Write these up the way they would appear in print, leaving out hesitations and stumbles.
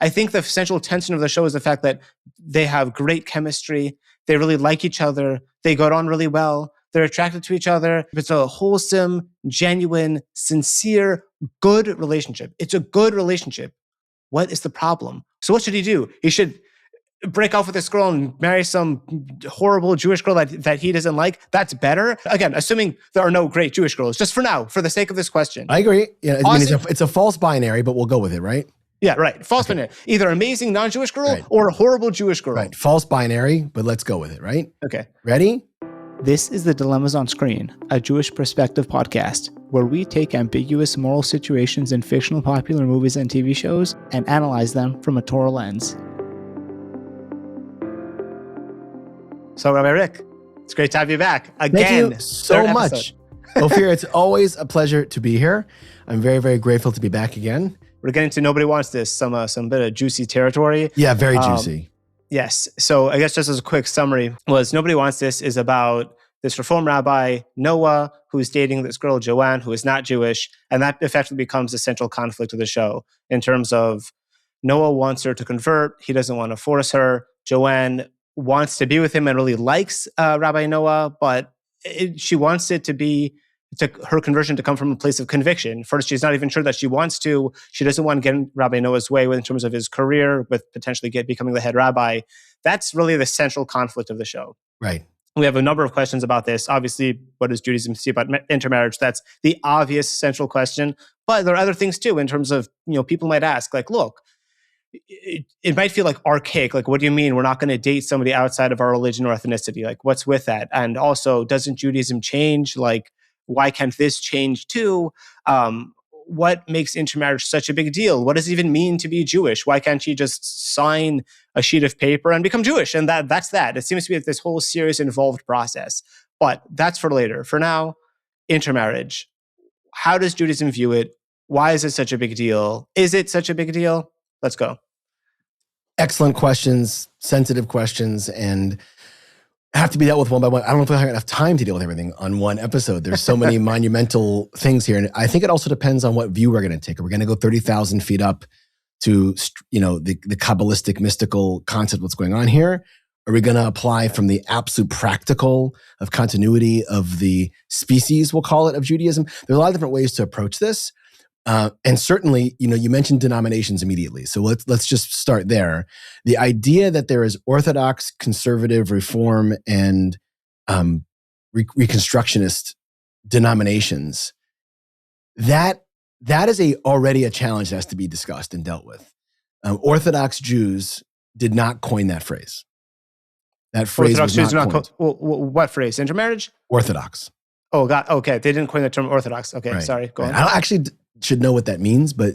I think the central tension of the show is the fact that they have great chemistry. They really like each other. They got on really well. They're attracted to each other. It's a wholesome, genuine, sincere, good relationship. It's a good relationship. What is the problem? So what should he do? He should break off with this girl and marry some horrible Jewish girl that he doesn't like. That's better. Again, assuming there are no great Jewish girls, just for now, for the sake of this question. I agree. Yeah, I mean, it's a false binary, but we'll go with it, right? Yeah, right. False binary. Either amazing non-Jewish girl or a horrible Jewish girl. Right. False binary, but let's go with it, right? Okay. Ready? This is the Dilemmas on Screen, a Jewish perspective podcast, where we take ambiguous moral situations in fictional popular movies and TV shows and analyze them from a Torah lens. So, Rabbi Rick, it's great to have you back again. Thank you so much. Ophir, it's always a pleasure to be here. I'm very, very grateful to be back again. We're getting to Nobody Wants This, some bit of juicy territory. Yeah, very juicy. Yes. So I guess just as a quick summary was Nobody Wants This is about this Reform rabbi, Noah, who's dating this girl, Joanne, who is not Jewish. And that effectively becomes the central conflict of the show in terms of Noah wants her to convert. He doesn't want to force her. Joanne wants to be with him and really likes Rabbi Noah, but she wants it to be her conversion to come from a place of conviction. First, she's not even sure that she wants to. She doesn't want to get in Rabbi Noah's way in terms of his career, with potentially becoming the head rabbi. That's really the central conflict of the show. Right. We have a number of questions about this. Obviously, what does Judaism see about intermarriage? That's the obvious central question. But there are other things too, in terms of, people might ask, like, look, it might feel like archaic. Like, what do you mean we're not going to date somebody outside of our religion or ethnicity? Like, what's with that? And also, doesn't Judaism change? Like, why can't this change too? What makes intermarriage such a big deal? What does it even mean to be Jewish? Why can't she just sign a sheet of paper and become Jewish? And that's that. It seems to be this whole serious involved process. But that's for later. For now, intermarriage. How does Judaism view it? Why is it such a big deal? Is it such a big deal? Let's go. Excellent questions, sensitive questions, and have to be dealt with one by one. I don't know if I have enough time to deal with everything on one episode. There's so many monumental things here. And I think it also depends on what view we're going to take. Are we going to go 30,000 feet up to, the Kabbalistic mystical concept of what's going on here? Are we going to apply from the absolute practical of continuity of the species, we'll call it, of Judaism? There's a lot of different ways to approach this. And certainly, you mentioned denominations immediately. So let's just start there. The idea that there is Orthodox, conservative, Reform, and Reconstructionist denominations, that is already a challenge that has to be discussed and dealt with. Orthodox Jews did not coin that phrase. That phrase Orthodox was Jews not coined. What phrase? Intermarriage? Orthodox. Oh, God. Okay. They didn't coin the term Orthodox. Okay. Right. Sorry. Go on. I actually should know what that means, but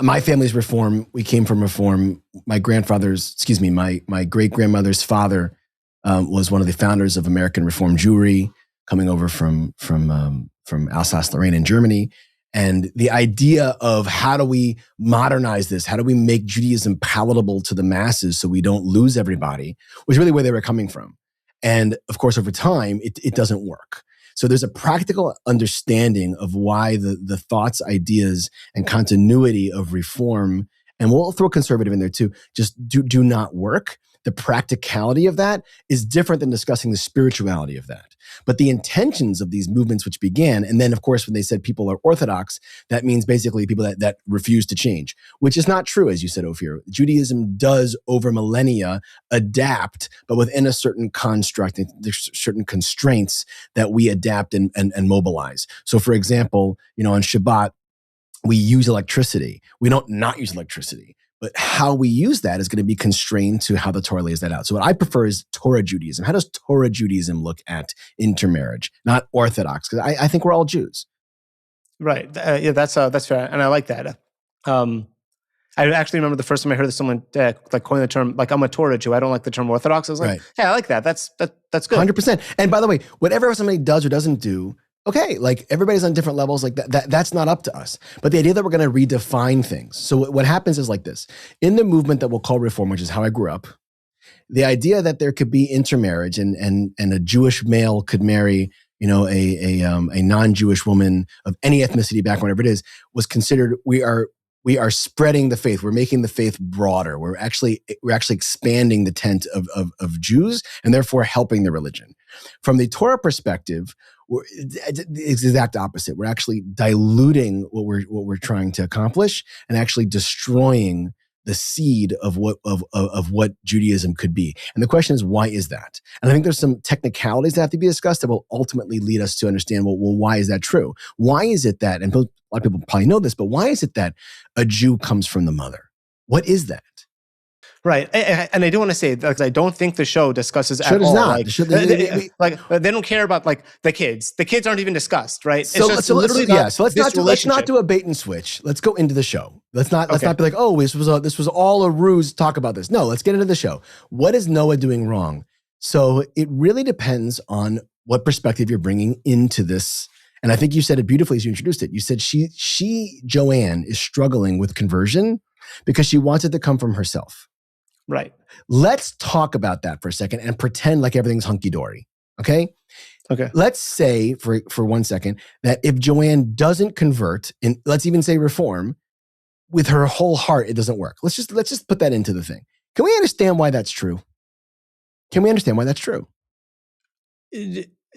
my family's Reform. We came from Reform. My great-grandmother's father was one of the founders of American Reform Jewry, coming over from Alsace-Lorraine in Germany. And the idea of how do we modernize this? How do we make Judaism palatable to the masses so we don't lose everybody was really where they were coming from. And of course, over time, it doesn't work. So there's a practical understanding of why the thoughts, ideas, and continuity of Reform, and we'll throw conservative in there too, just do not work. The practicality of that is different than discussing the spirituality of that. But the intentions of these movements which began, and then of course when they said people are Orthodox, that means basically people that refuse to change, which is not true, as you said, Ophir. Judaism does over millennia adapt, but within a certain construct, there's certain constraints that we adapt and mobilize. So for example, on Shabbat, we use electricity. We don't not use electricity. But how we use that is going to be constrained to how the Torah lays that out. So what I prefer is Torah Judaism. How does Torah Judaism look at intermarriage, not Orthodox? Because I think we're all Jews. Right. Yeah, that's fair, and I like that. I actually remember the first time I heard someone coin the term, like, I'm a Torah Jew. I don't like the term Orthodox. I was like, right. Yeah, I like that. That's good. 100%. And by the way, whatever somebody does or doesn't do, okay, like everybody's on different levels, like that's not up to us. But the idea that we're going to redefine things. So what happens is like this. In the movement that we'll call Reform, which is how I grew up, the idea that there could be intermarriage and a Jewish male could marry, a non-Jewish woman of any ethnicity background, whatever it is, was considered, we are we are spreading the faith. We're making the faith broader. We're actually expanding the tent of Jews and therefore helping the religion. From the Torah perspective, it's the exact opposite. We're actually diluting what we're trying to accomplish and actually destroying the seed of what Judaism could be. And the question is, why is that? And I think there's some technicalities that have to be discussed that will ultimately lead us to understand, well, why is that true? Why is it that, and a lot of people probably know this, but why is it that a Jew comes from the mother? What is that? Right, and I do want to say that I don't think the show discusses at all. Not. They don't care about like the kids. The kids aren't even discussed, right? Let's not do a bait and switch. Let's go into the show. Let's not be like, oh, this was all a ruse to talk about this. No, let's get into the show. What is Noah doing wrong? So it really depends on what perspective you're bringing into this. And I think you said it beautifully as you introduced it. You said Joanne is struggling with conversion because she wants it to come from herself. Right. Let's talk about that for a second and pretend like everything's hunky-dory, okay? Okay. Let's say for 1 second that if Joanne doesn't convert, and let's even say reform, with her whole heart, it doesn't work. Let's just put that into the thing. Can we understand why that's true?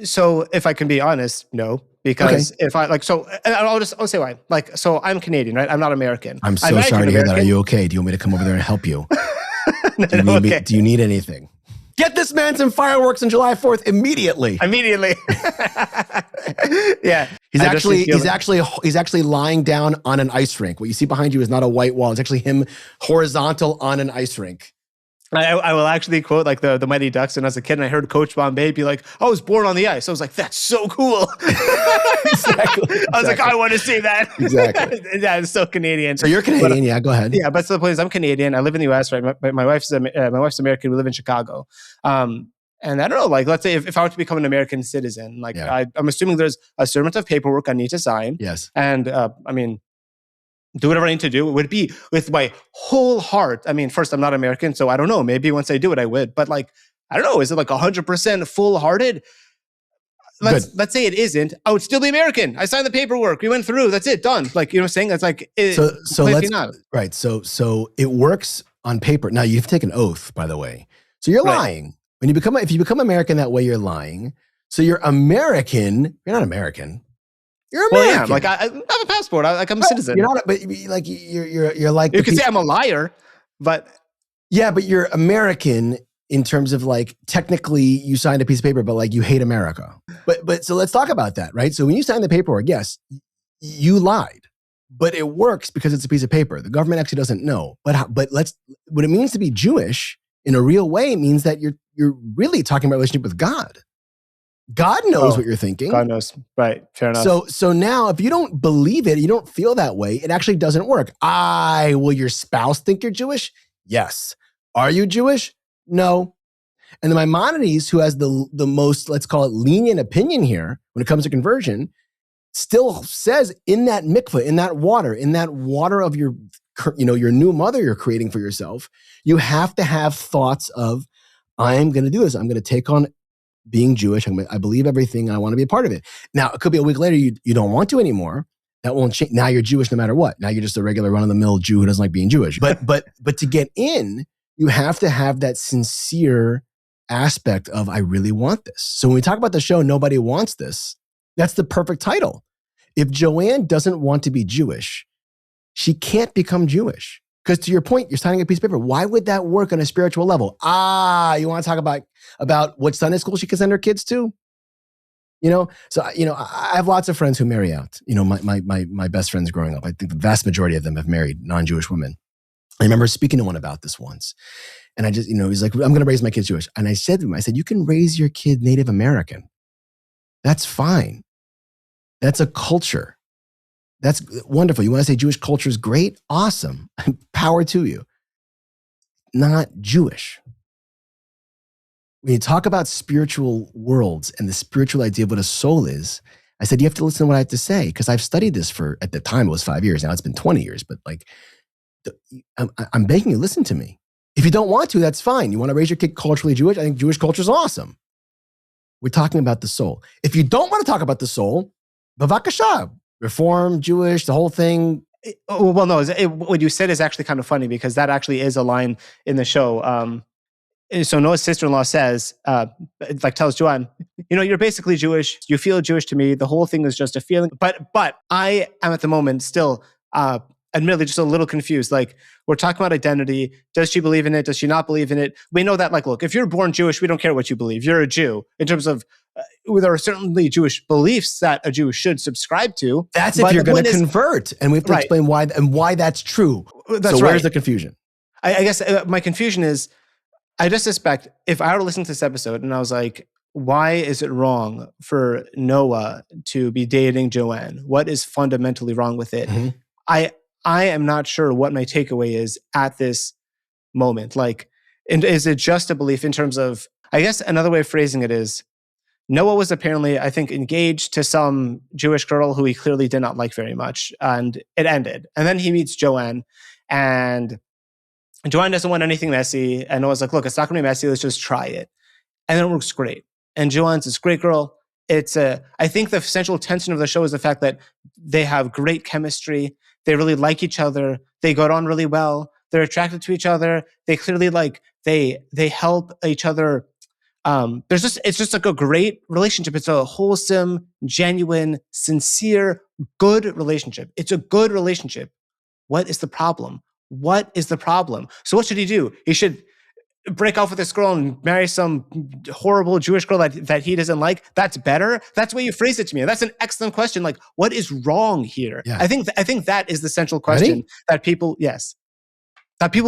So if I can be honest, no. Because if I I'll say why. Like, so I'm Canadian, right? I'm not American. I'm so sorry to hear that. Are you okay? Do you want me to come over there and help you? Do you need anything? Get this man some fireworks on July 4th immediately. Yeah. He's actually lying down on an ice rink. What you see behind you is not a white wall. It's actually him horizontal on an ice rink. I will actually quote like the Mighty Ducks. And as a kid, and I heard Coach Bombay be like, I was born on the ice. I was like, that's so cool. Exactly. I was like, I want to see that. Exactly. Yeah, it's so Canadian. So you're Canadian, yeah, go ahead. Yeah, but so the point is I'm Canadian. I live in the US, right? My wife's American. We live in Chicago. And I don't know, like, let's say if I were to become an American citizen, like I'm assuming there's a certain amount of paperwork I need to sign. Yes. And do whatever I need to do. It would be with my whole heart. I mean, first, I'm not American, so I don't know. Maybe once I do it, I would. But like, I don't know. Is it like 100% full-hearted? Let's say it isn't. I would still be American. I signed the paperwork. We went through. That's it. Done. Like, you know what I'm saying? That's like, right. So it works on paper. Now you have to take an oath, by the way. So you're lying. If you become American that way, you're lying. So you're American. You're not American. You're American. Well, yeah, like I have a passport. I'm a citizen. You're not, but like you're like. You can say I'm a liar, but yeah, but you're American in terms of like technically you signed a piece of paper, but like you hate America. But so let's talk about that, right? So when you sign the paperwork, yes, you lied, but it works because it's a piece of paper. The government actually doesn't know. But what it means to be Jewish in a real way means that you're really talking about relationship with God. God knows what you're thinking. God knows. Right. Fair enough. So now if you don't believe it, you don't feel that way, it actually doesn't work. Will your spouse think you're Jewish? Yes. Are you Jewish? No. And the Maimonides, who has the most, let's call it lenient opinion here when it comes to conversion, still says in that mikveh, in that water of your new mother you're creating for yourself, you have to have thoughts of, I'm going to do this. I'm going to take on being Jewish. I believe everything. I want to be a part of it. Now, it could be a week later, you don't want to anymore. That won't change. Now you're Jewish no matter what. Now you're just a regular run-of-the-mill Jew who doesn't like being Jewish. But to get in, you have to have that sincere aspect of, I really want this. So when we talk about the show, Nobody Wants This, that's the perfect title. If Joanne doesn't want to be Jewish, she can't become Jewish. Because to your point, you're signing a piece of paper. Why would that work on a spiritual level? You want to talk about what Sunday school she can send her kids to? So I have lots of friends who marry out. My best friends growing up, I think the vast majority of them have married non-Jewish women. I remember speaking to one about this once. And I just, he's like, I'm going to raise my kids Jewish. And I said to him, you can raise your kid Native American. That's fine. That's a culture. That's wonderful. You want to say Jewish culture is great? Awesome. Power to you. Not Jewish. When you talk about spiritual worlds and the spiritual idea of what a soul is, I said, you have to listen to what I have to say, because I've studied this for, at the time it was 5 years. Now it's been 20 years, but like, I'm begging you, listen to me. If you don't want to, that's fine. You want to raise your kid culturally Jewish? I think Jewish culture is awesome. We're talking about the soul. If you don't want to talk about the soul, bavakasha, Reform, Jewish, the whole thing. Well, no, what you said is actually kind of funny because that actually is a line in the show. So Noah's sister-in-law says, tells Joanne, you're basically Jewish. You feel Jewish to me. The whole thing is just a feeling. But I am at the moment still, admittedly, just a little confused. Like, we're talking about identity. Does she believe in it? Does she not believe in it? We know that, look, if you're born Jewish, we don't care what you believe. You're a Jew. In terms of, there are certainly Jewish beliefs that a Jew should subscribe to. That's if you're going to convert. And we have to explain why that's true. That's so where's the confusion? I guess my confusion is, I just suspect if I were listening to this episode and I was like, why is it wrong for Noah to be dating Joanne? What is fundamentally wrong with it? Mm-hmm. I am not sure what my takeaway is at this moment. And is it just a belief in terms of, I guess another way of phrasing it is, Noah was apparently, I think, engaged to some Jewish girl who he clearly did not like very much, and it ended. And then he meets Joanne, and Joanne doesn't want anything messy, and Noah's like, look, it's not going to be messy, let's just try it. And then it works great. And Joanne's this great girl. I think the central tension of the show is the fact that they have great chemistry. They really like each other. They got on really well. They're attracted to each other. They clearly they help each other. It's just like a great relationship. It's a wholesome, genuine, sincere, good relationship. It's a good relationship. What is the problem? What is the problem? So what should he do? He should break off with this girl and marry some horrible Jewish girl that he doesn't like. That's better. That's the way you phrase it to me. That's an excellent question. Like, what is wrong here? Yeah. I think that is the central question that people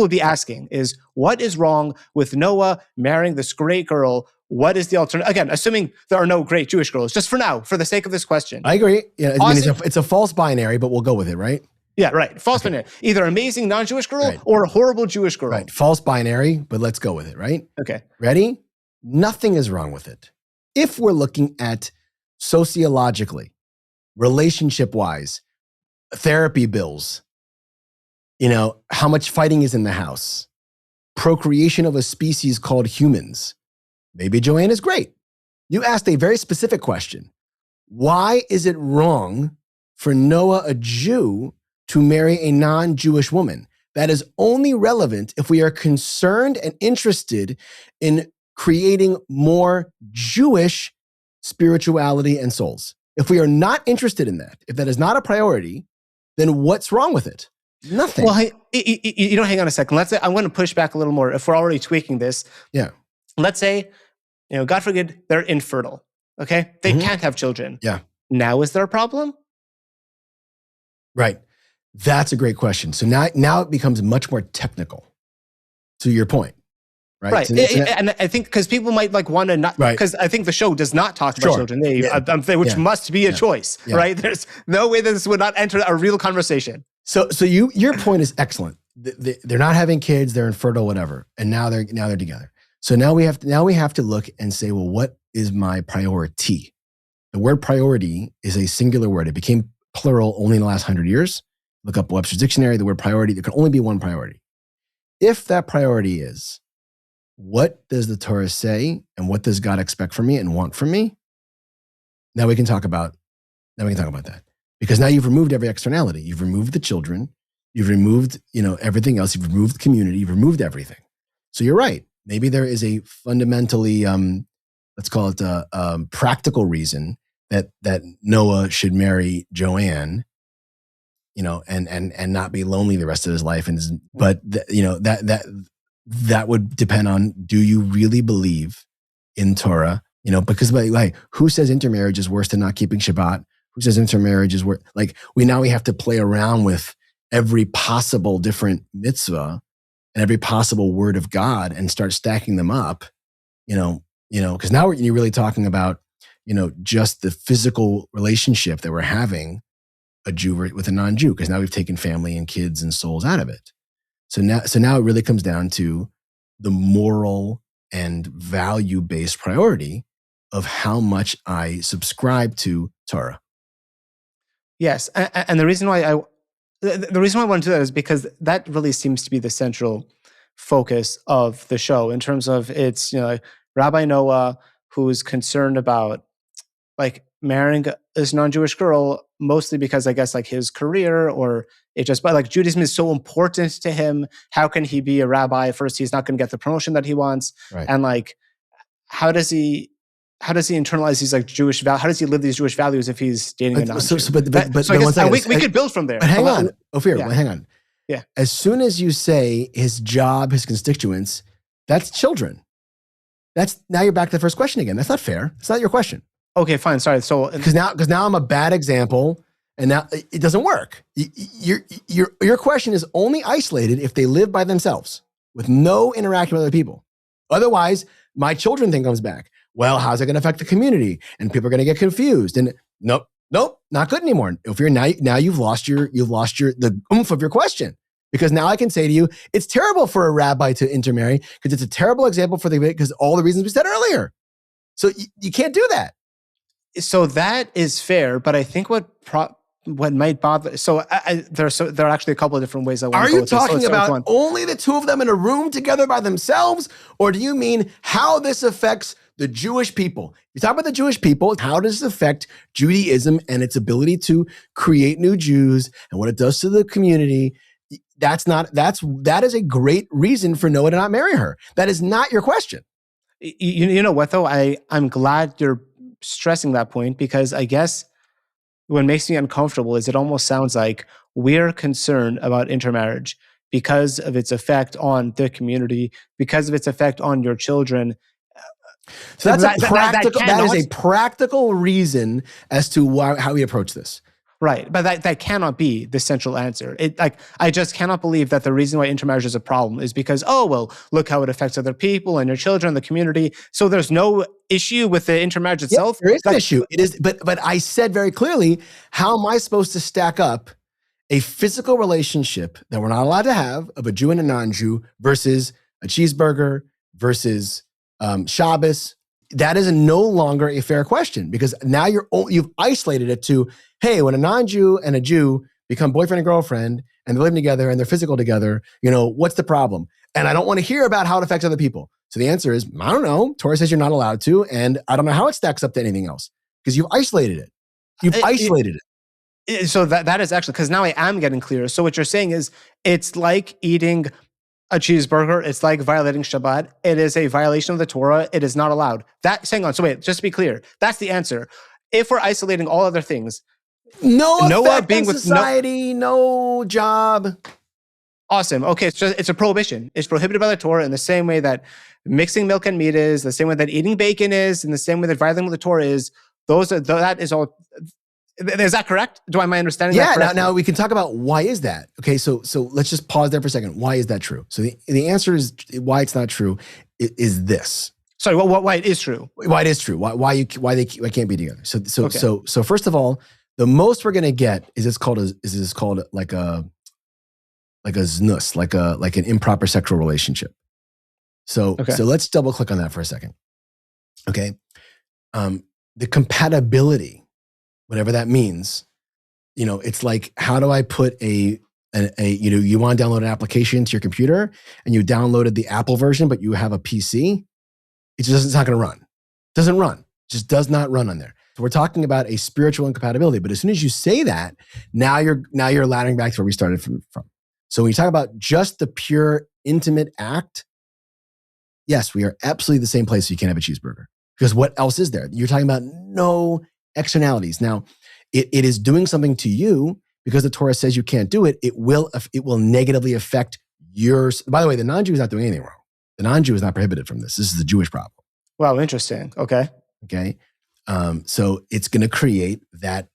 would be asking is, what is wrong with Noah marrying this great girl? What is the alternative? Again, assuming there are no great Jewish girls, just for now, for the sake of this question. I agree. Yeah, it's a false binary, but we'll go with it, right? Yeah, right. False binary. Either amazing non-Jewish girl or a horrible Jewish girl. Right. False binary, but let's go with it, right? Okay. Ready? Nothing is wrong with it. If we're looking at sociologically, relationship-wise, therapy bills, how much fighting is in the house, procreation of a species called humans, maybe Joanne is great. You asked a very specific question. Why is it wrong for Noah, a Jew, to marry a non-Jewish woman? That is only relevant if we are concerned and interested in creating more Jewish spirituality and souls. If we are not interested in that, if that is not a priority, then what's wrong with it? Nothing. Well, hang on a second. Let's say I'm going to push back a little more if we're already tweaking this. Yeah. Let's say, God forbid, they're infertile. Okay? They can't have children. Yeah. Now is there a problem? Right. That's a great question. So now it becomes much more technical, to your point, right? Right. So and I think because people might want to not, because I think the show does not talk about children, which must be a choice, right? There's no way that this would not enter a real conversation. So your point is excellent. They're not having kids, they're infertile, whatever, and now they're together. So now we have to look and say, well, what is my priority? The word priority is a singular word. It became plural only in the last 100 years. Look up Webster's dictionary, the word priority, there can only be one priority. If that priority is, what does the Torah say and what does God expect from me and want from me? Now we can talk about that. Because now you've removed every externality. You've removed the children, you've removed, everything else, you've removed the community, you've removed everything. So you're right. Maybe there is a fundamentally, let's call it a practical reason that Noah should marry Joanne, and not be lonely the rest of his life. But that would depend on, do you really believe in Torah? Because who says intermarriage is worse than not keeping Shabbat? Who says intermarriage is worse? We have to play around with every possible different mitzvah and every possible word of God and start stacking them up, because now you're really talking about, just the physical relationship that we're having a Jew with a non-Jew, because now we've taken family and kids and souls out of it. So now it really comes down to the moral and value-based priority of how much I subscribe to Torah. Yes, and the reason why I want to do that is because that really seems to be the central focus of the show in terms of it's Rabbi Noah who's concerned about marrying this non-Jewish girl, mostly because I guess like his career or it just, but like Judaism is so important to him. How can he be a rabbi? First, he's not going to get the promotion that he wants. Right. And like, how does he internalize these like Jewish values? How does he live these Jewish values if he's dating a non-Jew? We could build from there. But hang on, Ophir, yeah. hang on. Yeah. As soon as you say his job, his constituents, that's children. Now you're back to the first question again. That's not fair. It's not your question. Okay, fine. Sorry. So because now I'm a bad example, and now it doesn't work. Your question is only isolated if they live by themselves with no interaction with other people. Otherwise, my children thing comes back. Well, how's it going to affect the community? And people are going to get confused. And nope, not good anymore. If you're now you've lost the oomph of your question. Because now I can say to you, it's terrible for a rabbi to intermarry because it's a terrible example because all the reasons we said earlier. So you can't do that. So that is fair, but I think what might bother. So there are actually a couple of different ways I want to go. Are you talking about only the two of them in a room together by themselves, or do you mean how this affects the Jewish people? You talk about the Jewish people. How does this affect Judaism and its ability to create new Jews and what it does to the community? That is a great reason for Noah to not marry her. That is not your question. You know what though? I'm glad you're stressing that point because I guess what makes me uncomfortable is it almost sounds like we're concerned about intermarriage because of its effect on the community, because of its effect on your children. So that is a practical reason as to how we approach this. Right, but that cannot be the central answer. I just cannot believe that the reason why intermarriage is a problem is because, oh, well, look how it affects other people and your children, the community. So there's no issue with the intermarriage itself? Yeah, there is an issue. It is, but I said very clearly, how am I supposed to stack up a physical relationship that we're not allowed to have of a Jew and a non-Jew versus a cheeseburger versus Shabbos? That is no longer a fair question because now you've isolated it to, hey, when a non-Jew and a Jew become boyfriend and girlfriend and they're living together and they're physical together, what's the problem? And I don't want to hear about how it affects other people. So the answer is, I don't know. Torah says you're not allowed to, and I don't know how it stacks up to anything else because you've isolated it. So that is actually, because now I am getting clearer. So what you're saying is it's like eating a cheeseburger. It's like violating Shabbat. It is a violation of the Torah. It is not allowed. Hang on. So wait, just to be clear, that's the answer. If we're isolating all other things, Noah being with society, no job. Awesome. Okay, so it's a prohibition. It's prohibited by the Torah in the same way that mixing milk and meat is, the same way that eating bacon is, in the same way that violating the Torah is. That is all. Is that correct? Am I understanding that correctly? Now we can talk about why is that. Okay, so let's just pause there for a second. Why is that true? So the answer is why it's not true is this. Sorry, why it is true? Why it is true? Why they can't be together? So first of all, the most we're gonna get is called like a znus, like an improper sexual relationship. So let's double click on that for a second. Okay, the compatibility, whatever that means, it's like, how do I put you want to download an application to your computer and you downloaded the Apple version, but you have a PC, it's not going to run. It doesn't run. It just does not run on there. So we're talking about a spiritual incompatibility. But as soon as you say that, now you're laddering back to where we started from. So when you talk about just the pure intimate act, yes, we are absolutely the same place. So you can't have a cheeseburger because what else is there? You're talking about no externalities. Now, it is doing something to you because the Torah says you can't do it. It will negatively affect yours. By the way, the non-Jew is not doing anything wrong. The non-Jew is not prohibited from this. This is the Jewish problem. Wow, interesting. Okay. So it's going to create that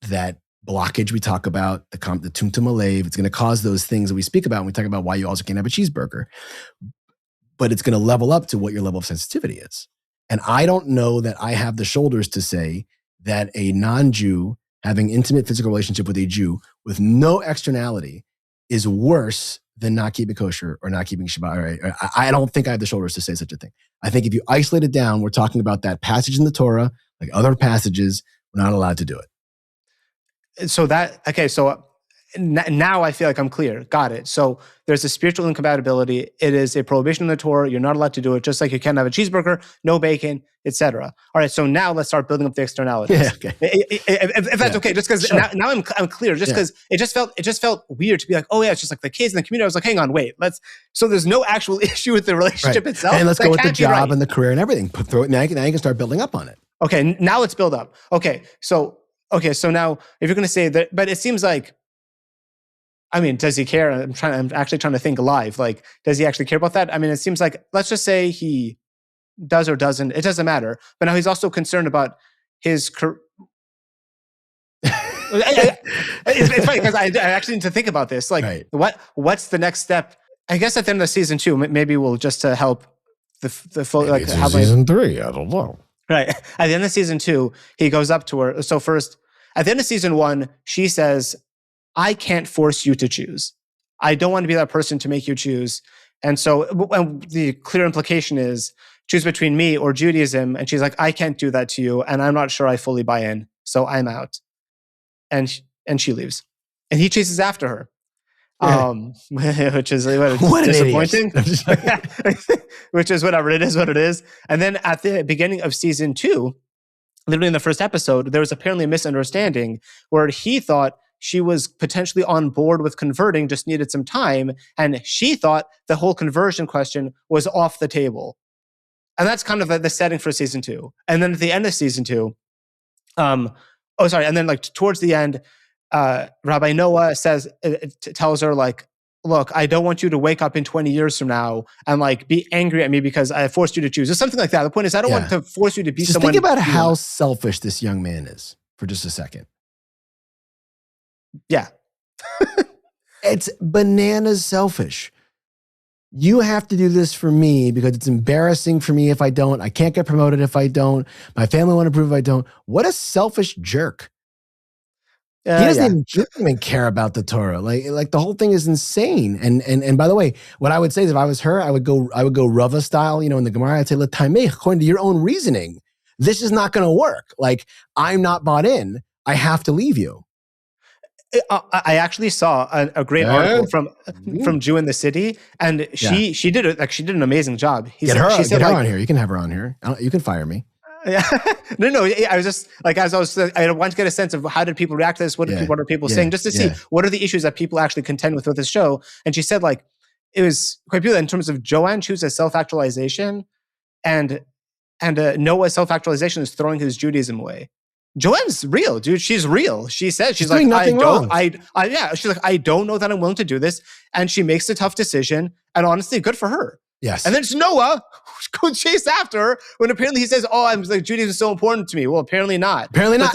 blockage we talk about, the tumtum alev. It's going to cause those things that we speak about when we talk about why you also can't have a cheeseburger. But it's going to level up to what your level of sensitivity is. And I don't know that I have the shoulders to say that a non-Jew having intimate physical relationship with a Jew with no externality is worse than not keeping kosher or not keeping Shabbat. I don't think I have the shoulders to say such a thing. I think if you isolate it down, we're talking about that passage in the Torah, like other passages, we're not allowed to do it. So now I feel like I'm clear. Got it. So there's a spiritual incompatibility. It is a prohibition in the Torah. You're not allowed to do it, just like you can't have a cheeseburger, no bacon, etc. All right. So now let's start building up the externalities. Yeah, okay. If that's okay, just because now I'm clear. Just because it just felt weird to be like, oh yeah, it's just like the kids in the community. I was like, hang on, wait, so there's no actual issue with the relationship itself. And let's that go with the job right. and the career and everything. Throw it now. You can start building up on it. Okay. Now let's build up. Okay. So now if you're going to say that, but it seems like, I mean, does he care? I'm actually trying to think live. Like, does he actually care about that? I mean, it seems like, let's just say he does or doesn't. It doesn't matter. But now he's also concerned about his career. It's funny because I actually need to think about this. Like, what's the next step? I guess at the end of season 2, maybe we'll just to help the like season 3. I don't know. Right at the end of season 2, he goes up to her. So first, at the end of season 1, she says, I can't force you to choose. I don't want to be that person to make you choose. And so the clear implication is choose between me or Judaism. And she's like, I can't do that to you. And I'm not sure I fully buy in. So I'm out. And she leaves. And he chases after her. Which is disappointing. Which is whatever. It is what it is. And then at the beginning of season 2, literally in the first episode, there was apparently a misunderstanding where he thought she was potentially on board with converting, just needed some time. And she thought the whole conversion question was off the table. And that's kind of the setting for season 2. And then at the end of season 2, and then like towards the end, Rabbi Noah tells her like, look, I don't want you to wake up in 20 years from now and like be angry at me because I forced you to choose. Or something like that. The point is, I don't want to force you to be someone. Think about how selfish this young man is for just a second. Yeah. It's bananas selfish. You have to do this for me because it's embarrassing for me if I don't. I can't get promoted if I don't. My family won't approve if I don't. What a selfish jerk. He doesn't even care about the Torah. Like the whole thing is insane. And by the way, what I would say is if I was her, I would go Rava style, in the Gemara, I'd say, according to your own reasoning, this is not going to work. Like, I'm not bought in. I have to leave you. I actually saw a great article from Jew in the City, and she did it. Like, she did an amazing job. Get her on here. You can have her on here. You can fire me. Yeah. No. I was just like, I want to get a sense of how did people react to this? What are people saying? Just to see what are the issues that people actually contend with this show. And she said, like, it was quite beautiful in terms of Joanne chooses self-actualization, and Noah's self-actualization is throwing his Judaism away. Joanne's real, dude. She's real. She says, she's like, she's like, I don't know that I'm willing to do this. And she makes a tough decision. And honestly, good for her. Yes. And then it's Noah who goes chase after her when apparently he says, oh, I'm like, Judaism is so important to me. Well, apparently not. Apparently not.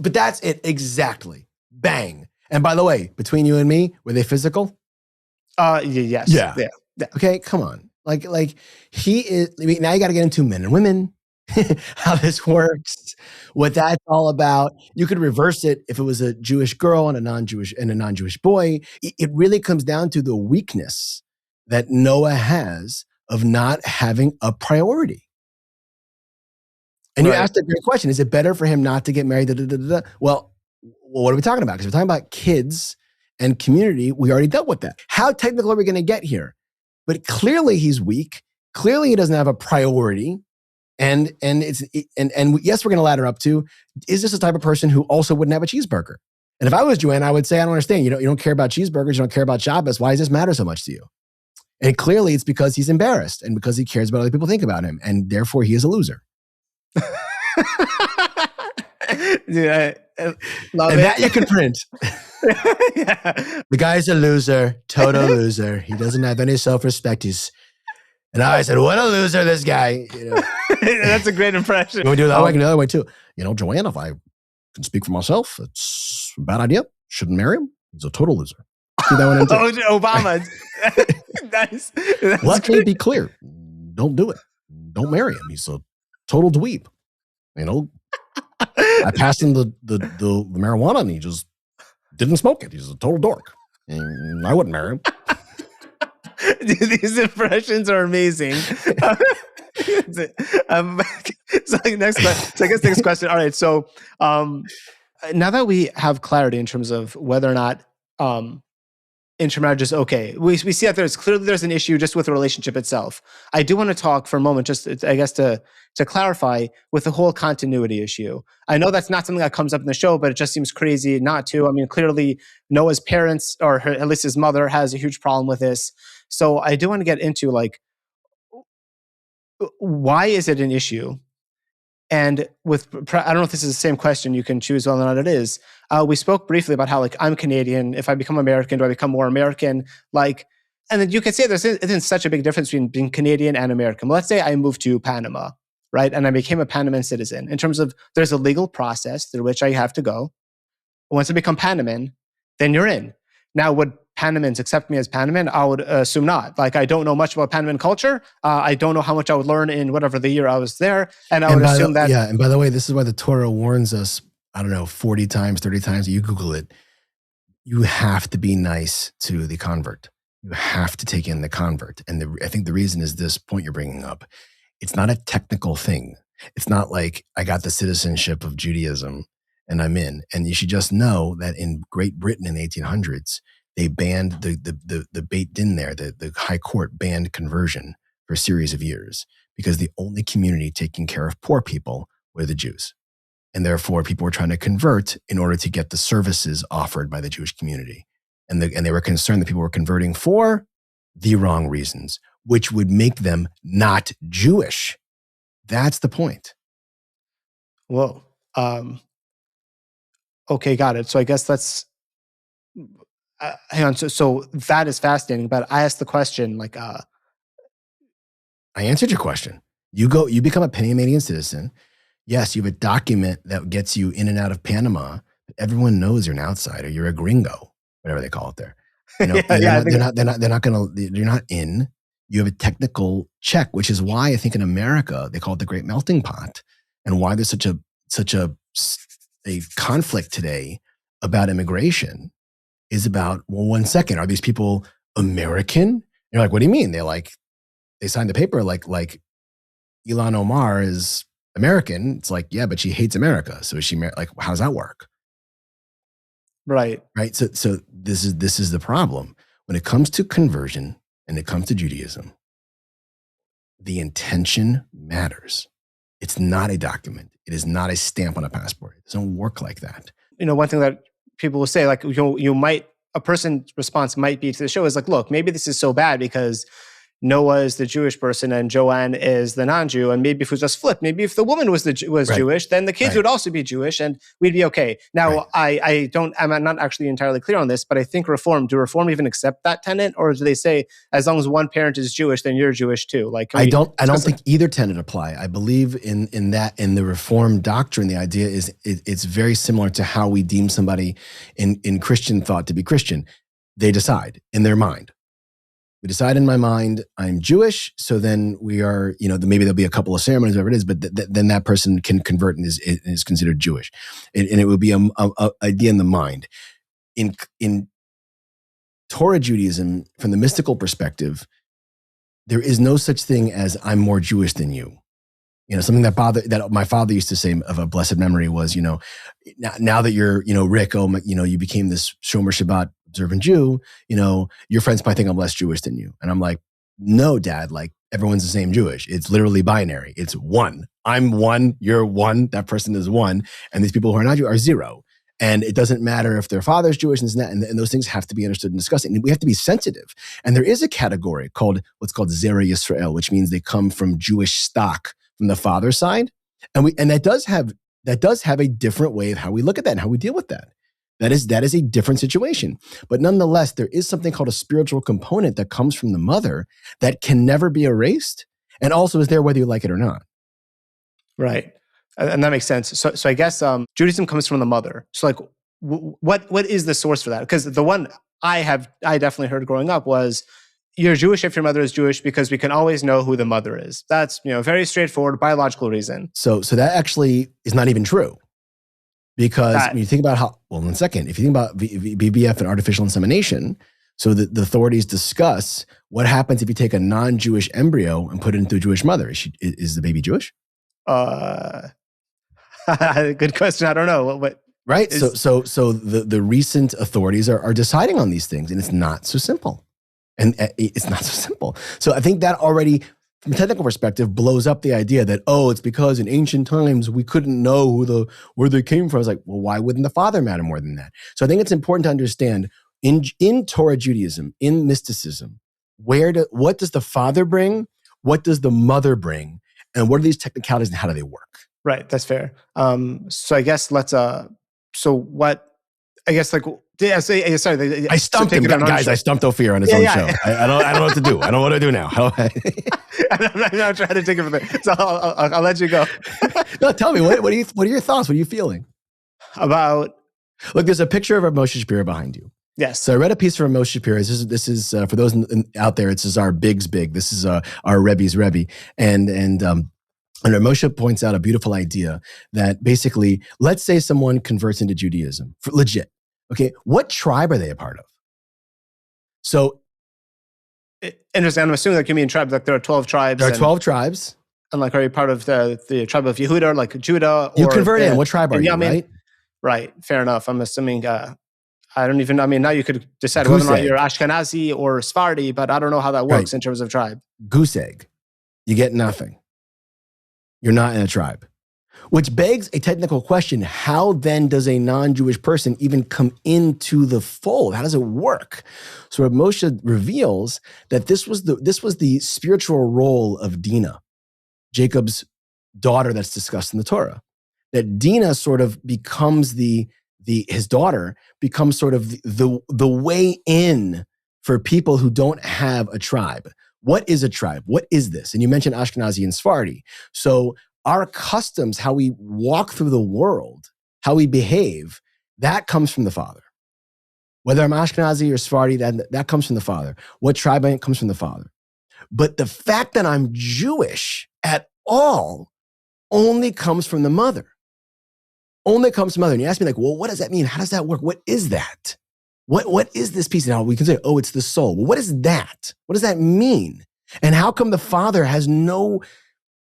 But that's it. Exactly. Bang. And by the way, between you and me, were they physical? Yes. Yeah. Okay, come on. Like he is, now you got to get into men and women. How this works, what that's all about. You could reverse it if it was a Jewish girl and a non-Jewish boy. It really comes down to the weakness that Noah has of not having a priority. And you asked a great question. Is it better for him not to get married? Well, what are we talking about? Because we're talking about kids and community. We already dealt with that. How technical are we going to get here? But clearly he's weak. Clearly he doesn't have a priority. And yes, we're going to ladder up to, is this the type of person who also wouldn't have a cheeseburger? And if I was Joanne, I would say, I don't understand. You don't care about cheeseburgers. You don't care about Shabbos. Why does this matter so much to you? And clearly it's because he's embarrassed and because he cares about what other people think about him. And therefore he is a loser. Dude, I love and it. that you can print. The guy's a loser, total loser. He doesn't have any self-respect. And I said, what a loser, this guy. That's a great impression. You want to do that way? I can do the other way too. Joanne, if I can speak for myself, it's a bad idea. Shouldn't marry him. He's a total loser. See that one in too. Obama. Nice. Let me be clear. Don't do it. Don't marry him. He's a total dweeb. I passed him the marijuana and he just didn't smoke it. He's a total dork. And I wouldn't marry him. Dude, these impressions are amazing. So next question. All right. So now that we have clarity in terms of whether or not intermarriage is okay. We see that there's an issue just with the relationship itself. I do want to talk for a moment, just I guess to clarify with the whole continuity issue. I know that's not something that comes up in the show, but it just seems crazy not to. I mean, clearly Noah's parents, or at least his mother, has a huge problem with this. So I do want to get into like, why is it an issue? And I don't know if this is the same question. You can choose whether or not it is. We spoke briefly about how, like, I'm Canadian. If I become American, do I become more American? Like, and then you could say there isn't such a big difference between being Canadian and American. Well, let's say I moved to Panama, right? And I became a Panamanian citizen. In terms of, there's a legal process through which I have to go. Once I become Panamanian, then you're in. Now, would Panamans accept me as Panaman? I would assume not. Like, I don't know much about Panaman culture. I don't know how much I would learn in whatever the year I was there. And I would assume that... Yeah, and by the way, this is why the Torah warns us, I don't know, 40 times, 30 times, you Google it, you have to be nice to the convert. You have to take in the convert. And I think the reason is this point you're bringing up. It's not a technical thing. It's not like I got the citizenship of Judaism and I'm in. And you should just know that in Great Britain in the 1800s, they banned the Beit Din there, the high court banned conversion for a series of years because the only community taking care of poor people were the Jews. And therefore, people were trying to convert in order to get the services offered by the Jewish community. And they were concerned that people were converting for the wrong reasons, which would make them not Jewish. That's the point. Whoa. Okay, got it. So I guess that's... hang on. So that is fascinating. But I asked the question, like... I answered your question. You become a Panamanian citizen. Yes, you have a document that gets you in and out of Panama. But everyone knows you're an outsider. You're a gringo, whatever they call it there. You know, you're not in. You have a technical check, which is why I think in America they call it the Great Melting Pot, and why there's such a conflict today about immigration is about, well, one second, are these people American? You're like, what do you mean? They signed the paper like Ilhan Omar is American. It's like, yeah, but she hates America. So is she like, how does that work? Right. So this is the problem. When it comes to conversion and it comes to Judaism, the intention matters. It's not a document. It is not a stamp on a passport. It doesn't work like that. You know, one thing that people will say, like, a person's response might be to the show is like, look, maybe this is so bad because Noah is the Jewish person and Joanne is the non-Jew. And maybe if it was just flipped, maybe if the woman was Right. Jewish, then the kids would also be Jewish and we'd be okay. Now, I'm not actually entirely clear on this, but I think do Reform even accept that tenet? Or do they say, as long as one parent is Jewish, then you're Jewish too? Like, I don't think either tenet apply. I believe in the Reform doctrine, the idea is it's very similar to how we deem somebody in Christian thought to be Christian. They decide in their mind. We decide in my mind, I'm Jewish, so then we are, maybe there'll be a couple of ceremonies, whatever it is, but then that person can convert and is considered Jewish. And it would be an idea in the mind. In Torah Judaism, from the mystical perspective, there is no such thing as I'm more Jewish than you. Something that my father used to say of a blessed memory was, now that you're, Rick, you became this Shomer Shabbat observant Jew, your friends might think I'm less Jewish than you. And I'm like, no, Dad, like everyone's the same Jewish. It's literally binary. It's one. I'm one, you're one, that person is one. And these people who are not Jewish are zero. And it doesn't matter if their father's Jewish and those things have to be understood and discussed. And we have to be sensitive. And there is a category what's called Zera Yisrael, which means they come from Jewish stock from the father's side. And that does have a different way of how we look at that and how we deal with that. That is a different situation. But nonetheless, there is something called a spiritual component that comes from the mother that can never be erased and also is there whether you like it or not. Right. And that makes sense. So I guess Judaism comes from the mother. So like, what is the source for that? Because the one I definitely heard growing up was, you're Jewish if your mother is Jewish because we can always know who the mother is. That's, very straightforward biological reason. So that actually is not even true. Because when you think about in a second, if you think about BBF and artificial insemination, so the authorities discuss what happens if you take a non-Jewish embryo and put it into a Jewish mother. Is the baby Jewish? Good question. I don't know. What? Right. So the recent authorities are deciding on these things, and it's not so simple. And it's not so simple. So I think that already, from a technical perspective, blows up the idea that, it's because in ancient times we couldn't know where they came from. I was like, well, why wouldn't the father matter more than that? So I think it's important to understand in Torah Judaism, in mysticism, what does the father bring? What does the mother bring? And what are these technicalities and how do they work? Right. That's fair. So I guess sorry. I stumped him, guys. I stumped Ophir on his own show. I don't know what to do. I don't know what to do now. I'm not trying to take it from there. So I'll let you go. No, tell me, what are your thoughts? What are you feeling? Look, there's a picture of Moshe Shapiro behind you. Yes. So I read a piece from Moshe Shapiro. This is for those out there, it's our Big's Big. This is our Rebbe's Rebbe. And Moshe points out a beautiful idea that basically, let's say someone converts into Judaism, legit. Okay, what tribe are they a part of? So, interesting. I'm assuming like you mean tribes. Like there are 12 tribes. There are 12 tribes. And like, are you part of the tribe of Yehuda, like Judah? You convert in. What tribe are you? Right. Right. Fair enough. I'm assuming. Now you could decide whether or not you're Ashkenazi or Sephardi, but I don't know how that works in terms of tribe. Goose egg. You get nothing. You're not in a tribe. Which begs a technical question. How then does a non-Jewish person even come into the fold? How does it work? So Moshe reveals that this was the spiritual role of Dinah, Jacob's daughter that's discussed in the Torah. That Dinah sort of becomes his daughter becomes sort of the way in for people who don't have a tribe. What is a tribe? What is this? And you mentioned Ashkenazi and Sephardi. So our customs, how we walk through the world, how we behave, that comes from the father. Whether I'm Ashkenazi or Sephardi, that comes from the father. What tribe I am comes from the father. But the fact that I'm Jewish at all only comes from the mother. Only comes from mother. And you ask me like, well, what does that mean? How does that work? What is that? What is this piece? Now we can say, it's the soul. Well, what is that? What does that mean? And how come the father has no,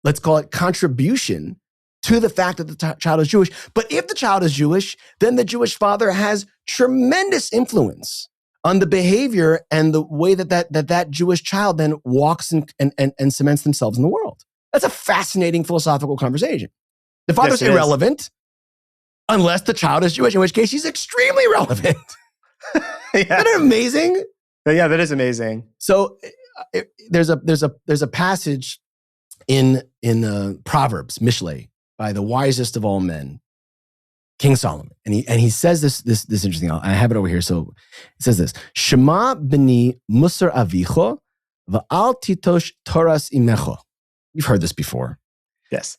let's call it, contribution to the fact that the child is Jewish? But if the child is Jewish, then the Jewish father has tremendous influence on the behavior and the way that Jewish child then walks and cements themselves in the world. That's a fascinating philosophical conversation. The father's irrelevant unless the child is Jewish, in which case he's extremely relevant. Isn't that amazing? Yeah, that is amazing. So there's a passage in Proverbs, Mishlei, by the wisest of all men, King Solomon, and he says this interesting. I have it over here. So it says this: Shema b'ni musar avicho v'al titosh toras imecho. You've heard this before. Yes.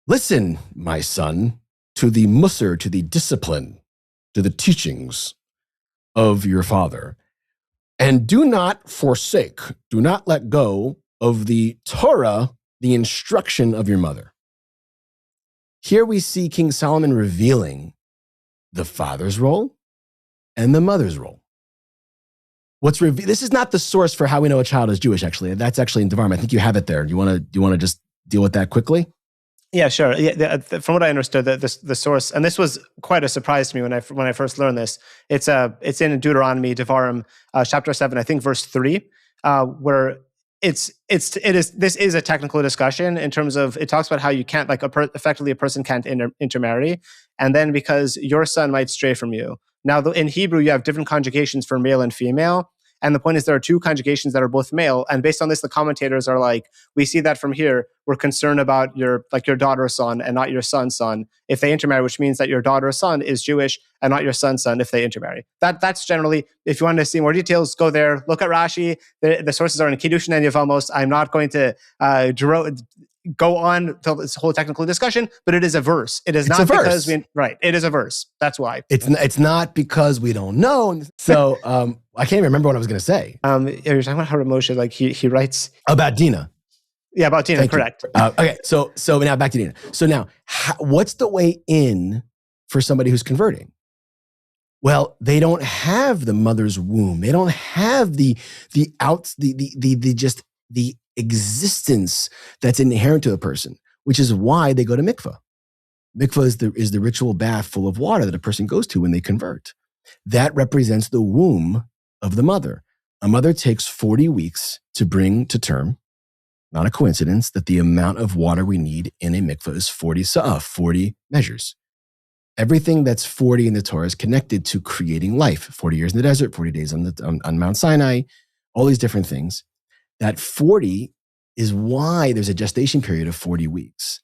Listen, my son, to the musar, to the discipline, to the teachings of your father, and do not forsake, do not let go of the Torah, the instruction of your mother. Here we see King Solomon revealing the father's role and the mother's role. This is not the source for how we know a child is Jewish, actually. That's actually in Devarim. I think you have it there. Do you want to just deal with that quickly? Yeah, sure. Yeah, from what I understood, the source, and this was quite a surprise to me when I first learned this. It's in Deuteronomy, Devarim, chapter 7, I think verse 3, where this is a technical discussion in terms of, it talks about how you can't, effectively a person can't intermarry, and then because your son might stray from you. Now, in Hebrew, you have different conjugations for male and female. And the point is there are two conjugations that are both male. And based on this, the commentators are like, we see that from here, we're concerned about your daughter or son and not your son's son if they intermarry, which means that your daughter or son is Jewish and not your son's son if they intermarry. That's generally, if you want to see more details, go there, look at Rashi. The sources are in Kiddushin and Yevamos. I'm not going to go on to this whole technical discussion, but it is a verse. It is not because it is a verse. That's why. It's not because we don't know. So I can't even remember what I was going to say. You're talking about how Moshe, he writes about Dinah. Yeah, about Dinah, correct. Okay, so now back to Dinah. So now, what's the way in for somebody who's converting? Well, they don't have the mother's womb. They don't have the existence that's inherent to a person, which is why they go to mikvah. Mikvah is the ritual bath full of water that a person goes to when they convert. That represents the womb of the mother. A mother takes 40 weeks to bring to term. Not a coincidence that the amount of water we need in a mikvah is 40 measures. Everything that's 40 in the Torah is connected to creating life. 40 years in the desert, 40 days on Mount Sinai, all these different things. That 40 is why there's a gestation period of 40 weeks.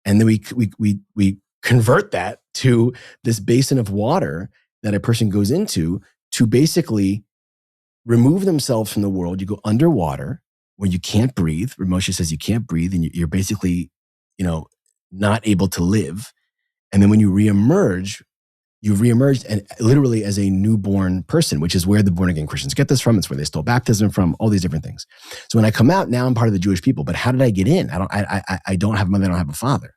And then we convert that to this basin of water that a person goes into to basically remove themselves from the world. You go underwater where you can't breathe. Moshe says you can't breathe, and you're basically, not able to live. And then when you reemerge, you've reemerged and literally as a newborn person, which is where the born again Christians get this from. It's where they stole baptism from, all these different things. So when I come out, now I'm part of the Jewish people. But how did I get in? I don't have a mother, I don't have a father.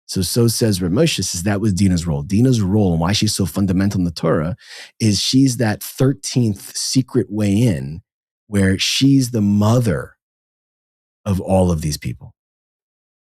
So says Rav Moshe, says that was Dina's role. Dina's role, and why she's so fundamental in the Torah, is she's that 13th secret way in, where she's the mother of all of these people.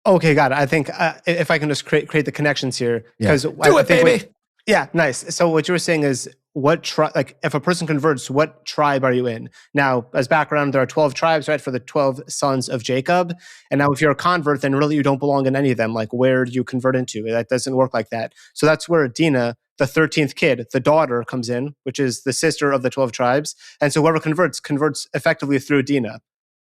Okay, got it. I think if I can just create the connections here. Do it, baby. Yeah, nice. So what you were saying is, if a person converts, what tribe are you in? Now, as background, there are 12 tribes, right, for the 12 sons of Jacob. And now if you're a convert, then really you don't belong in any of them. Like, where do you convert into? That doesn't work like that. So that's where Dina, the 13th kid, the daughter, comes in, which is the sister of the 12 tribes. And so whoever converts effectively through Dina.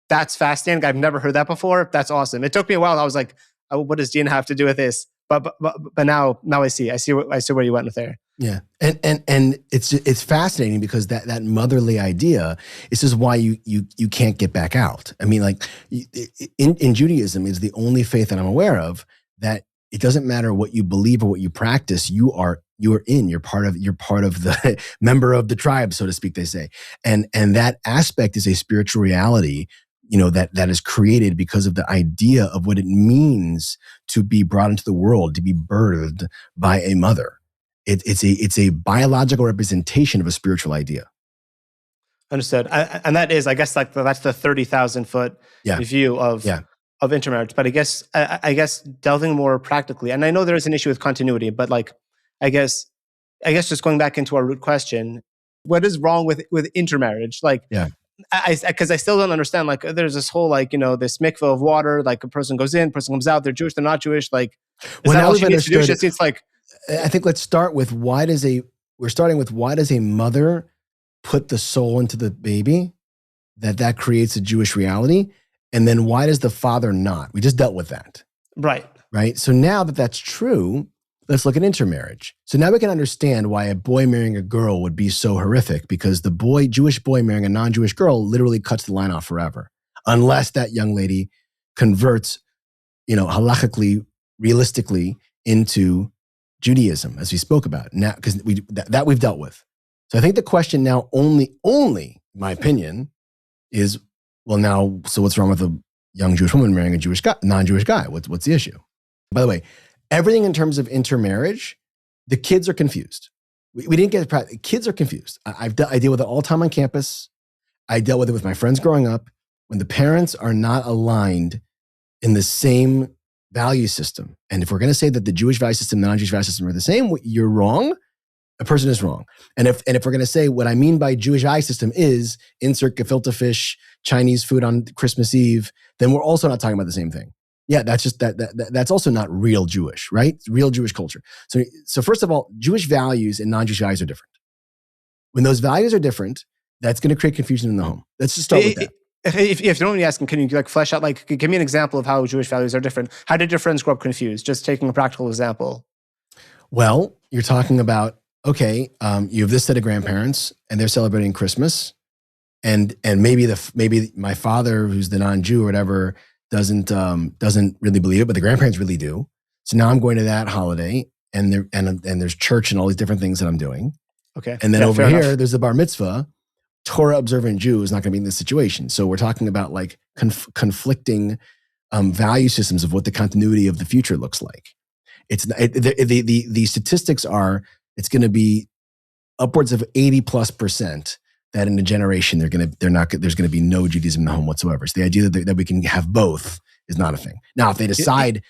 That's fascinating. I've never heard that before. That's awesome. It took me a while. I was like, oh, what does Dina have to do with this? But now I see where you went with there. Yeah, and it's fascinating because that motherly idea is just why you can't get back out. I mean, like in Judaism is the only faith that I'm aware of that it doesn't matter what you believe or what you practice. You're part of the member of the tribe, so to speak. They say, and that aspect is a spiritual reality. That is created because of the idea of what it means to be brought into the world, to be birthed by a mother. It's a biological representation of a spiritual idea. Understood. And that is, I guess, like that's the 30,000 foot view of intermarriage. But I guess delving more practically, and I know there is an issue with continuity, but like, I guess just going back into our root question, what is wrong with intermarriage? Like, because I still don't understand. Like, there's this whole this mikveh of water. Like, a person goes in, person comes out. They're Jewish, they're not Jewish. Like, is that all she needs to do? It's like, I think let's start with why does a mother put the soul into the baby? That creates a Jewish reality, and then why does the father not? We just dealt with that, right. So now that that's true, let's look at intermarriage. So now we can understand why a boy marrying a girl would be so horrific, because the Jewish boy marrying a non-Jewish girl literally cuts the line off forever, unless that young lady converts, halachically, realistically into Judaism, as we spoke about now, because that we've dealt with. So I think the question now only, in my opinion, is, well, now, so what's wrong with a young Jewish woman marrying a Jewish guy, non-Jewish guy? What's the issue? By the way, everything in terms of intermarriage, the kids are confused. We didn't get it. Kids are confused. I deal with it all the time on campus. I dealt with it with my friends growing up. When the parents are not aligned in the same value system, and if we're going to say that the Jewish value system and the non-Jewish value system are the same, you're wrong. A person is wrong. And if we're going to say what I mean by Jewish value system is insert gefilte fish, Chinese food on Christmas Eve, then we're also not talking about the same thing. Yeah, that's just that's also not real Jewish, right? Real Jewish culture. So first of all, Jewish values and non-Jewish values are different. When those values are different, that's going to create confusion in the home. Let's just start with that. If you don't mind me asking, can you flesh out, give me an example of how Jewish values are different? How did your friends grow up confused? Just taking a practical example. Well, you're talking about, okay, you have this set of grandparents and they're celebrating Christmas, and maybe my father, who's the non-Jew or whatever, doesn't really believe it, but the grandparents really do. So now I'm going to that holiday, and there's church and all these different things that I'm doing. Okay. And then over here, there's the bar mitzvah. Torah observant Jew is not going to be in this situation. So we're talking about conflicting value systems of what the continuity of the future looks like. The statistics are it's going to be upwards of 80+% that in a generation there's going to be no Judaism in the home whatsoever. So the idea that we can have both is not a thing. Now, if they decide,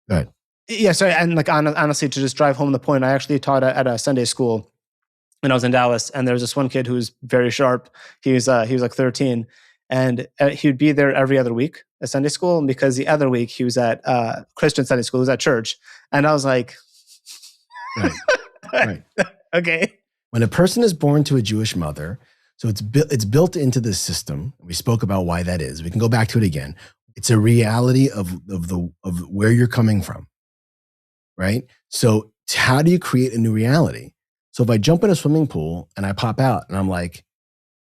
go ahead. Yeah, sorry, and like honestly, to just drive home the point, I actually taught at a Sunday school when I was in Dallas, and there was this one kid who was very sharp. He was like 13, and he would be there every other week at Sunday school, and because the other week he was at Christian Sunday school, he was at church, and I was like, Right. Right. okay. When a person is born to a Jewish mother, so it's built into the system. We spoke about why that is. We can go back to it again. It's a reality of where you're coming from, right? So how do you create a new reality? So if I jump in a swimming pool and I pop out and I'm like,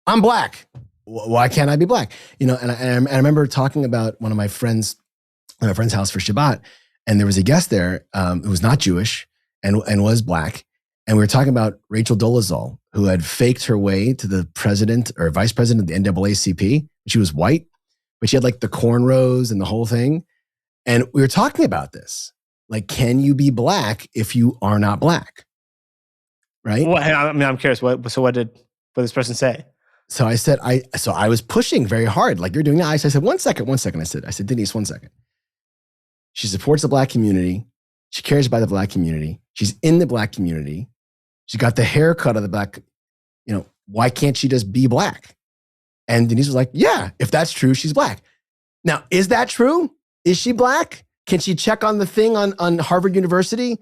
I'm black. Why can't I be black? And I remember talking about one of my friends at my friend's house for Shabbat, and there was a guest there who was not Jewish and was black. And we were talking about Rachel Dolezal, who had faked her way to the president or vice president of the NAACP. She was white, but she had like the cornrows and the whole thing. And we were talking about this. Like, can you be black if you are not black? Right? Well, I mean, I'm curious. What did this person say? So I said, I was pushing very hard, like you're doing now. I said, one second. I said, Denise, 1 second. She supports the black community. She cares about the black community. She's in the black community. She got the haircut of the black. Why can't she just be black? And Denise was like, yeah, if that's true, she's black. Now, is that true? Is she black? Can she check on the thing on Harvard University?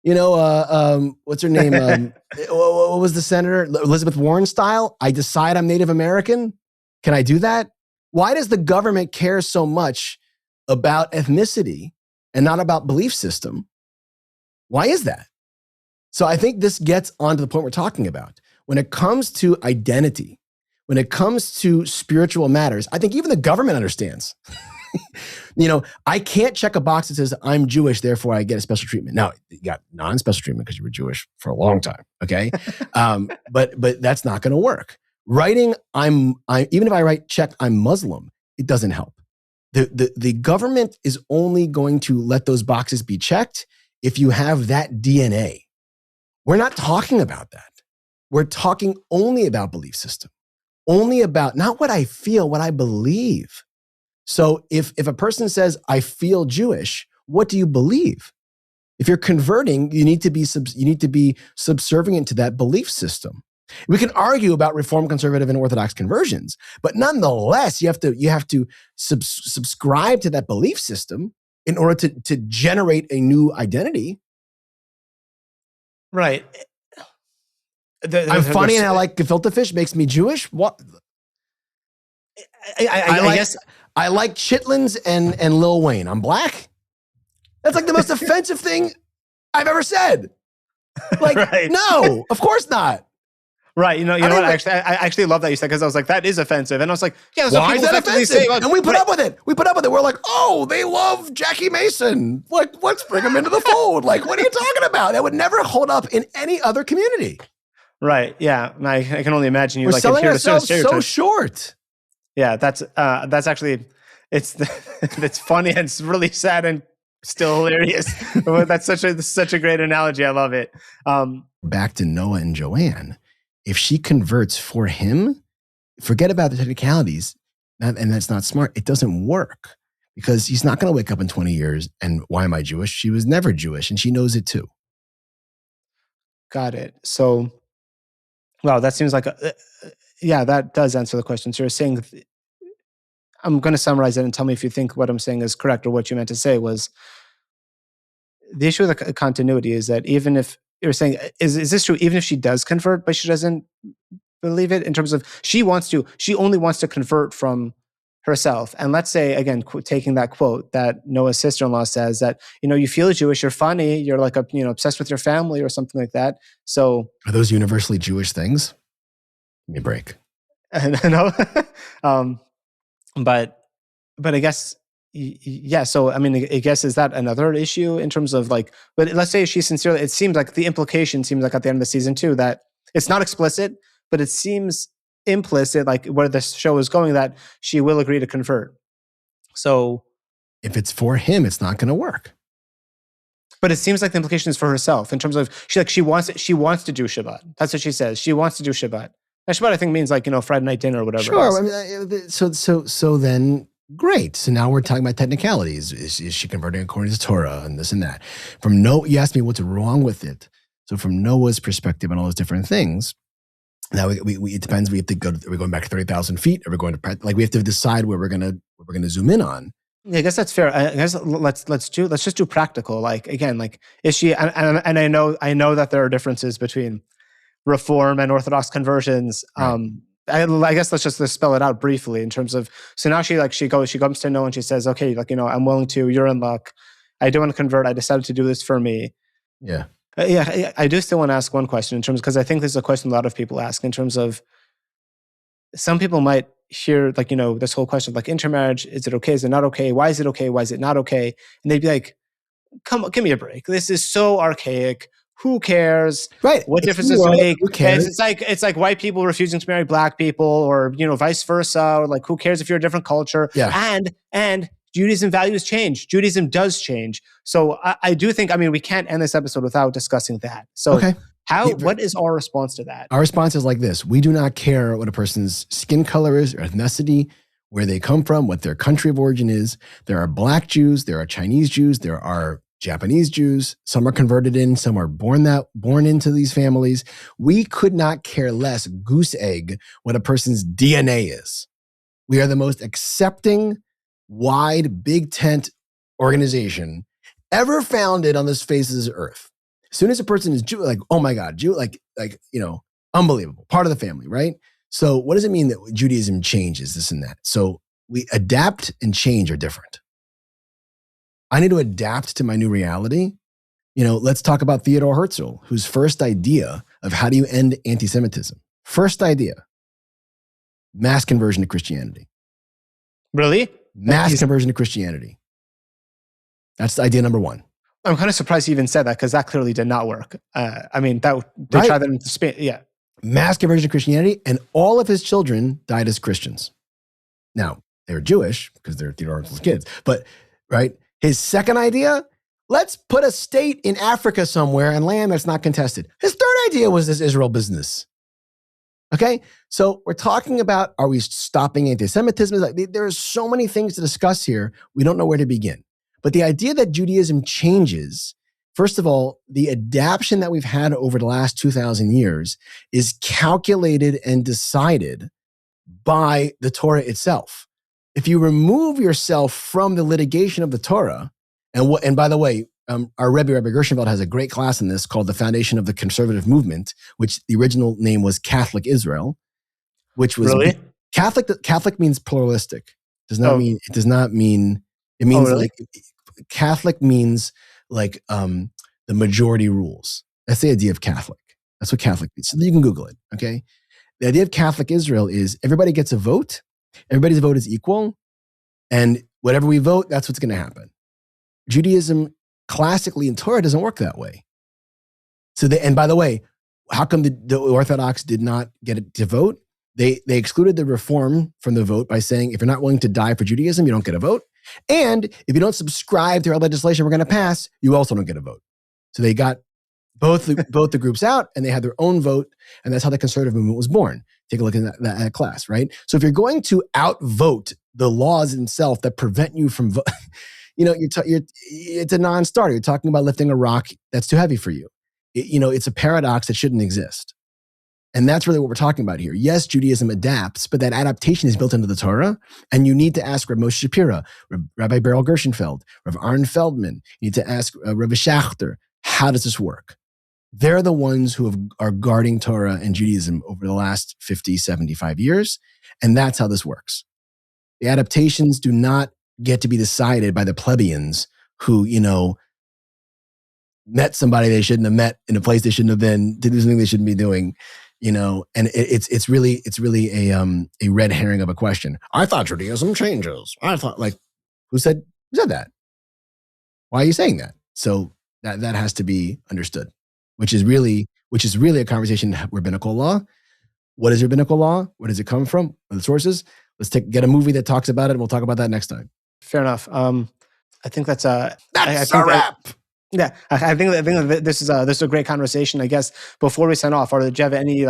What's her name? What was the senator? Elizabeth Warren style? I decide I'm Native American. Can I do that? Why does the government care so much about ethnicity and not about belief system? Why is that? So I think this gets onto the point we're talking about. When it comes to identity, when it comes to spiritual matters, I think even the government understands. I can't check a box that says I'm Jewish, therefore I get a special treatment. Now, you got non-special treatment because you were Jewish for a long time, okay? But that's not going to work. Writing even if I write check I'm Muslim, it doesn't help. The government is only going to let those boxes be checked if you have that DNA. We're not talking about that. We're talking only about belief system, only about not what I feel, what I believe. So if a person says, I feel Jewish, what do you believe? If you're converting, you need to be subservient to that belief system. We can argue about Reform, Conservative, and Orthodox conversions, but nonetheless, you have to subscribe to that belief system in order to generate a new identity. Right. I'm funny and I like gefilte fish, makes me Jewish. What? I guess I like chitlins and Lil Wayne. I'm black. That's like the most offensive thing I've ever said. Like, right. No, of course not. Right. You know what? I actually love that you said, because I was like, that is offensive. And I was like, yeah, why is that offensive? Say, and we put up with it. We're like, oh, they love Jackie Mason. Like, let's bring him into the fold. Like, what are you talking about? That would never hold up in any other community. Right. Yeah. I can only imagine you We're selling ourselves so short. Yeah. That's actually, it's funny and it's really sad and still hilarious. That's such a great analogy. I love it. Back to Noah and Joanne. If she converts for him, forget about the technicalities, and that's not smart. It doesn't work because he's not going to wake up in 20 years and why am I Jewish? She was never Jewish and she knows it too. Got it. So, wow, that seems like, that does answer the question. So you're saying, I'm going to summarize it and tell me if you think what I'm saying is correct or what you meant to say was, the issue with the continuity is that even if, you're saying, is this true? Even if she does convert, but she doesn't believe it, in terms of she only wants to convert from herself. And let's say, again, taking that quote that Noah's sister-in-law says that, you feel Jewish, you're funny, you're like obsessed with your family or something like that. So are those universally Jewish things? Give me a break. No, but I guess. Yeah. So, I mean, I guess, is that another issue in terms of but let's say she sincerely, it seems like the implication seems like at the end of the season 2 that it's not explicit, but it seems implicit, like where the show is going, that she will agree to convert. So if it's for him, it's not going to work. But it seems like the implication is for herself in terms of she wants to do Shabbat. That's what she says. She wants to do Shabbat. And Shabbat, I think, means Friday night dinner or whatever. Sure. I mean, so then Great. So now we're talking about technicalities. Is she converting according to Torah and this and that? You asked me what's wrong with it. So from Noah's perspective and all those different things, now it depends. We have to go. Are we going back 30,000 feet? Are we going to we have to decide where we're gonna zoom in on? Yeah, I guess that's fair. I guess let's just do practical. Like again, like is she? And I know that there are differences between Reform and Orthodox conversions. Right. I guess let's spell it out briefly in terms of. So now she comes to Noah and she says, okay, like I'm willing to. You're in luck. I do want to convert. I decided to do this for me. Yeah. Yeah, I do still want to ask one question in terms, because I think this is a question a lot of people ask in terms of, some people might hear this whole question of like intermarriage. Is it okay? Is it not okay? Why is it okay? Why is it not okay? And they'd be like, come on, give me a break. This is so archaic. Who cares? Right. What difference does it make? Who cares? It's like white people refusing to marry black people, or vice versa. Or like, who cares if you're a different culture? Yeah. And Judaism values change. Judaism does change. So I do think, we can't end this episode without discussing that. So okay. What is our response to that? Our response is like this. We do not care what a person's skin color is, or ethnicity, where they come from, what their country of origin is. There are black Jews, there are Chinese Jews, there are Japanese Jews. Some are converted in, some are born into these families. We could not care less goose egg what a person's DNA is. We are the most accepting, wide, big tent organization ever founded on this face of this earth. As soon as a person is Jew, like, oh my God, Jew, like, unbelievable, part of the family, right? So what does it mean that Judaism changes this and that? So we adapt and change are different. I need to adapt to my new reality. Let's talk about Theodore Herzl, whose first idea of how do you end anti-Semitism, first idea, mass conversion to Christianity. Really? Mass conversion to Christianity. That's idea number one. I'm kind of surprised he even said that, because that clearly did not work. They tried that in Spain. Yeah. Mass conversion to Christianity, and all of his children died as Christians. Now, they were Jewish because they're Theodore Herzl's kids, but right? His second idea, let's put a state in Africa somewhere and land that's not contested. His third idea was this Israel business. Okay? So we're talking about, are we stopping anti-Semitism? There are so many things to discuss here. We don't know where to begin. But the idea that Judaism changes, first of all, the adaptation that we've had over the last 2,000 years is calculated and decided by the Torah itself. If you remove yourself from the litigation of the Torah, and by the way, our Rabbi Gershenfeld has a great class in this called The Foundation of the Conservative Movement, which the original name was Catholic Israel, which was really? Catholic means pluralistic. It means really? like Catholic means like the majority rules. That's the idea of Catholic. That's what Catholic means. So you can Google it, okay? The idea of Catholic Israel is everybody gets a vote. Everybody's vote is equal. And whatever we vote, that's what's going to happen. Judaism classically in Torah doesn't work that way. And by the way, how come the Orthodox did not get it to vote? They excluded the Reform from the vote by saying, if you're not willing to die for Judaism, you don't get a vote. And if you don't subscribe to our legislation we're going to pass, you also don't get a vote. So they got both the groups out, and they had their own vote, and that's how the conservative movement was born. Take a look at that class, right? So if you're going to outvote the laws themselves that prevent you from it's a non-starter. You're talking about lifting a rock that's too heavy for you. It's a paradox that shouldn't exist. And that's really what we're talking about here. Yes, Judaism adapts, but that adaptation is built into the Torah. And you need to ask Rav Moshe Shapira, Rabbi Beryl Gershenfeld, Rav Aaron Feldman. You need to ask Rabbi Schachter, how does this work? They're the ones who are guarding Torah and Judaism over the last 50, 75 years. And that's how this works. The adaptations do not get to be decided by the plebeians who, met somebody they shouldn't have met in a place they shouldn't have been, to do something they shouldn't be doing. And it's really a red herring of a question. I thought Judaism changes. I thought, like, who said that? Why are you saying that? So that has to be understood, which is really a conversation rabbinical law. What is rabbinical law? Where does it come from? What are the sources? Let's get a movie that talks about it, and we'll talk about that next time. Fair enough. I think that's a wrap. Yeah, I think that this is a great conversation. I guess before we sign off, do you have any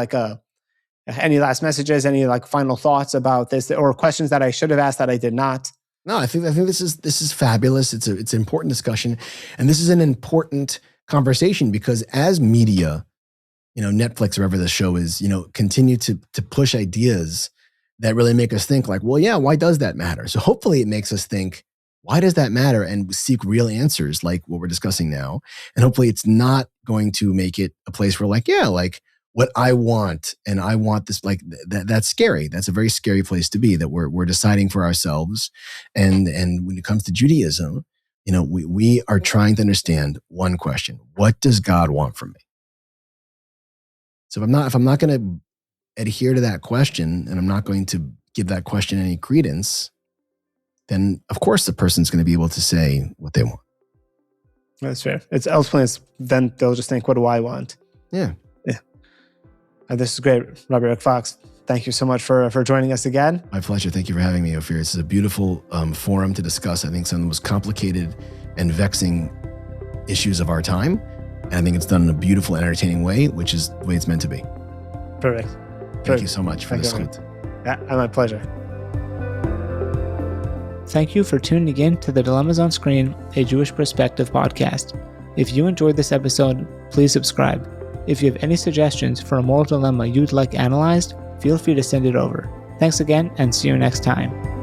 last messages, any final thoughts about this, or questions that I should have asked that I did not? No, I think this is fabulous. It's an important discussion, and this is an important conversation because as media, Netflix or wherever the show is, continue to push ideas that really make us think like, well, yeah, why does that matter? So hopefully it makes us think, why does that matter? And seek real answers like what we're discussing now. And hopefully it's not going to make it a place where like, yeah, like what I want and I want this, like that's scary. That's a very scary place to be, that we're deciding for ourselves. And when it comes to Judaism, we are trying to understand one question: what does God want from me? So if I'm not going to adhere to that question and I'm not going to give that question any credence, then of course the person's going to be able to say what they want. That's fair. Then they'll just think, what do I want? Yeah. This is great, Rabbi Rick Fox. Thank you so much for joining us again. My pleasure. Thank you for having me, Ophir. This is a beautiful forum to discuss, I think, some of the most complicated and vexing issues of our time. And I think it's done in a beautiful and entertaining way, which is the way it's meant to be. Perfect. Thank you so much for this. Yeah, my pleasure. Thank you for tuning in to the Dilemmas on Screen, a Jewish Perspective podcast. If you enjoyed this episode, please subscribe. If you have any suggestions for a moral dilemma you'd like analyzed, feel free to send it over. Thanks again, and see you next time.